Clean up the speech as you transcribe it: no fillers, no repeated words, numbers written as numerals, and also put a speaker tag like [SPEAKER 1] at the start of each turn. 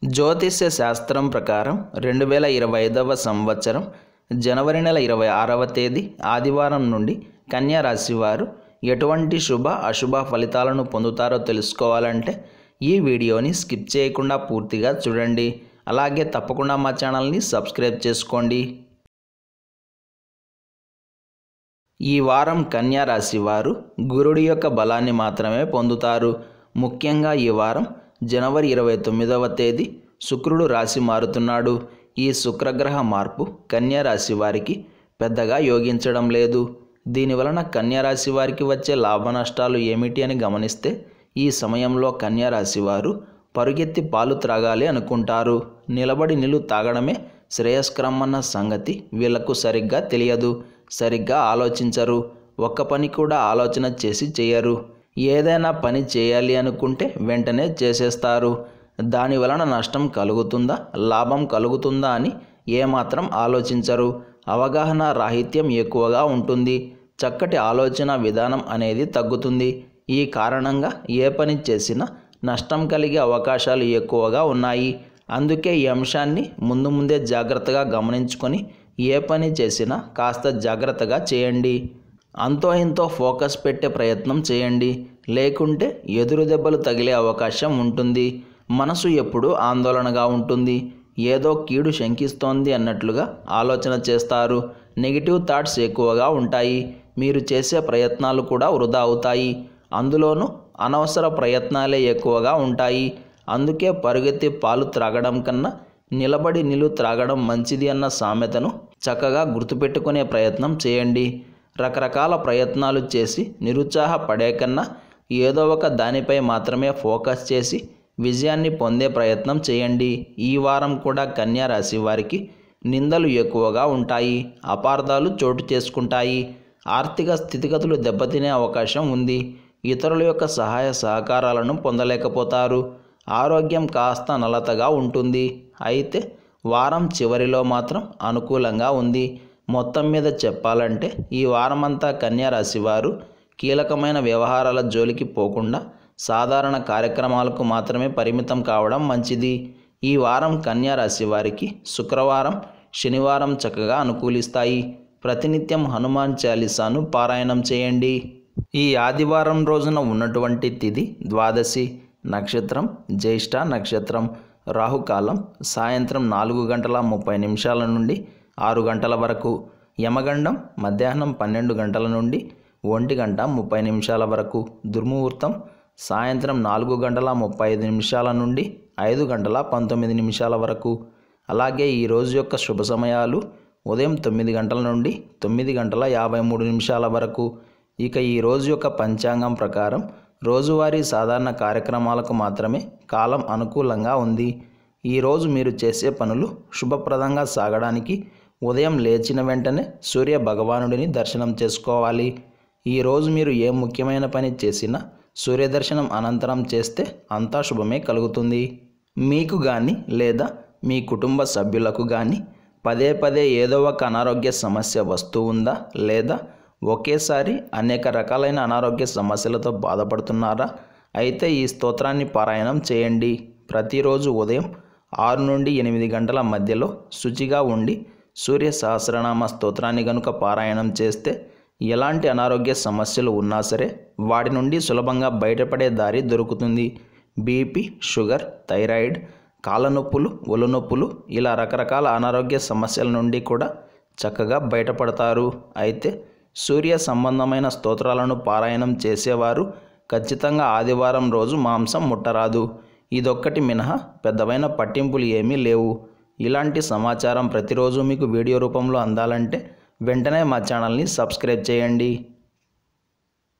[SPEAKER 1] జ్యోతిష్య శాస్త్రం ప్రకారం 2025వ సంవత్సరం జనవరి నెల 26వ తేదీ ఆదివారం నుండి కన్యా రాశి వారు ఎటువంటి శుభ అశుభ ఫలితాలను పొందుతారో తెలుసుకోవాలంటే ఈ వీడియోని స్కిప్ చేయకుండా పూర్తిగా చూడండి. అలాగే తప్పకుండా మా ఛానల్ని సబ్స్క్రైబ్ చేసుకోండి. ఈ వారం కన్యా రాశి వారు గురుడి యొక్క బలాన్ని మాత్రమే పొందుతారు. ముఖ్యంగా ఈ వారం జనవరి 29వ తేదీ శుక్రుడు రాశి మారుతున్నాడు. ఈ శుక్రగ్రహ మార్పు కన్యా రాశి వారికి పెద్దగా యోగించడం లేదు. దీనివలన కన్యా రాశి వారికి వచ్చే లాభ నష్టాలు ఏమిటి అని గమనిస్తే ఈ సమయంలో కన్యా రాశి వారు పరుగెత్తి పాలు త్రాగాలి అనుకుంటారు. నిలబడి నీళ్లు తాగడమే శ్రేయస్కరం అన్న సంగతి వీళ్లకు సరిగ్గా తెలియదు. సరిగ్గా ఆలోచించరు. ఒక్క పని కూడా ఆలోచన చేసి చేయరు. ఏదైనా పని చేయాలి అనుకుంటే వెంటనే చేసేస్తారు. దాని వలన నష్టం కలుగుతుందా లాభం కలుగుతుందా అని ఏమాత్రం ఆలోచించరు. అవగాహన రాహిత్యం ఎక్కువగా ఉంటుంది. చక్కటి ఆలోచన విధానం అనేది తగ్గుతుంది. ఈ కారణంగా ఏ పని చేసినా నష్టం కలిగే అవకాశాలు ఎక్కువగా ఉన్నాయి. అందుకే ఈ అంశాన్ని ముందే జాగ్రత్తగా గమనించుకొని ఏ పని చేసినా కాస్త జాగ్రత్తగా చేయండి. అంతో ఇంతో ఫోకస్ పెట్టే ప్రయత్నం చేయండి. లేకుంటే ఎదురు దెబ్బలు తగిలే అవకాశం ఉంటుంది. మనసు ఎప్పుడూ ఆందోళనగా ఉంటుంది. ఏదో కీడు శంకిస్తోంది అన్నట్లుగా ఆలోచన చేస్తారు. నెగిటివ్ థాట్స్ ఎక్కువగా ఉంటాయి. మీరు చేసే ప్రయత్నాలు కూడా వృధా అవుతాయి. అందులోనూ అనవసర ప్రయత్నాలే ఎక్కువగా ఉంటాయి. అందుకే పరుగెత్తి పాలు త్రాగడం కన్నా నిలబడి నీళ్లు త్రాగడం మంచిది అన్న సామెతను చక్కగా గుర్తుపెట్టుకునే ప్రయత్నం చేయండి. రకరకాల ప్రయత్నాలు చేసి నిరుత్సాహపడే కన్నా ఏదో ఒక దానిపై మాత్రమే ఫోకస్ చేసి విజయాన్ని పొందే ప్రయత్నం చేయండి. ఈ వారం కూడా కన్యా రాశి వారికి నిందలు ఎక్కువగా ఉంటాయి. అపార్థాలు చోటు చేసుకుంటాయి. ఆర్థిక స్థితిగతులు దెబ్బతినే అవకాశం ఉంది. ఇతరుల యొక్క సహాయ సహకారాలను పొందలేకపోతారు. ఆరోగ్యం కాస్త నలతగా ఉంటుంది. అయితే వారం చివరిలో మాత్రం అనుకూలంగా ఉంది. మొత్తం మీద చెప్పాలంటే ఈ వారమంతా కన్యా రాశి వారు కీలకమైన వ్యవహారాల జోలికి పోకుండా సాధారణ కార్యక్రమాలకు మాత్రమే పరిమితం కావడం మంచిది. ఈ వారం కన్యా రాశి వారికి శుక్రవారం శనివారం చక్కగా అనుకూలిస్తాయి. ప్రతినిత్యం హనుమాన్ చాలీసాను పారాయణం చేయండి. ఈ ఆదివారం రోజున ఉన్నటువంటి తిథి ద్వాదశి, నక్షత్రం జ్యేష్ఠ నక్షత్రం, రాహుకాలం సాయంత్రం 4:30 నుండి 6 గంటల వరకు, యమగండం మధ్యాహ్నం 12 గంటల నుండి 1:30 వరకు, దుర్ముహూర్తం సాయంత్రం 4:35 నుండి 5:19 వరకు. అలాగే ఈరోజు యొక్క శుభ సమయాలు ఉదయం 9 గంటల నుండి 9:53 వరకు. ఇక ఈరోజు యొక్క పంచాంగం ప్రకారం రోజువారీ సాధారణ కార్యక్రమాలకు మాత్రమే కాలం అనుకూలంగా ఉంది. ఈరోజు మీరు చేసే పనులు శుభప్రదంగా సాగడానికి ఉదయం లేచిన వెంటనే సూర్య భగవానుడిని దర్శనం చేసుకోవాలి. ఈరోజు మీరు ఏ ముఖ్యమైన పని చేసినా సూర్యదర్శనం అనంతరం చేస్తే అంతా శుభమే కలుగుతుంది. మీకు కానీ లేదా మీ కుటుంబ సభ్యులకు కానీ పదే ఏదో ఒక అనారోగ్య సమస్య వస్తూ ఉందా, లేదా ఒకేసారి అనేక రకాలైన అనారోగ్య సమస్యలతో బాధపడుతున్నారా? అయితే ఈ స్తోత్రాన్ని పారాయణం చేయండి. ప్రతిరోజు ఉదయం 6 నుండి 8 గంటల మధ్యలో శుచిగా ఉండి సూర్య సహస్రనామ స్తోత్రాన్ని గనుక పారాయణం చేస్తే ఎలాంటి అనారోగ్య సమస్యలు ఉన్నా సరే వాటి నుండి సులభంగా బయటపడే దారి దొరుకుతుంది. బీపీ, షుగర్, థైరాయిడ్, కాళ్ళ నొప్పులు, ఒళ్ళు నొప్పులు ఇలా రకరకాల అనారోగ్య సమస్యల నుండి కూడా చక్కగా బయటపడతారు. అయితే సూర్య సంబంధమైన స్తోత్రాలను పారాయణం చేసేవారు ఖచ్చితంగా ఆదివారం రోజు మాంసం ముట్టరాదు. ఇదొక్కటి మినహా పెద్దవైన పట్టింపులు ఏమీ లేవు. ఇలాంటి సమాచారం ప్రతిరోజు మీకు వీడియో రూపంలో అందాలంటే వెంటనే మా ఛానల్ని సబ్స్క్రైబ్ చేయండి.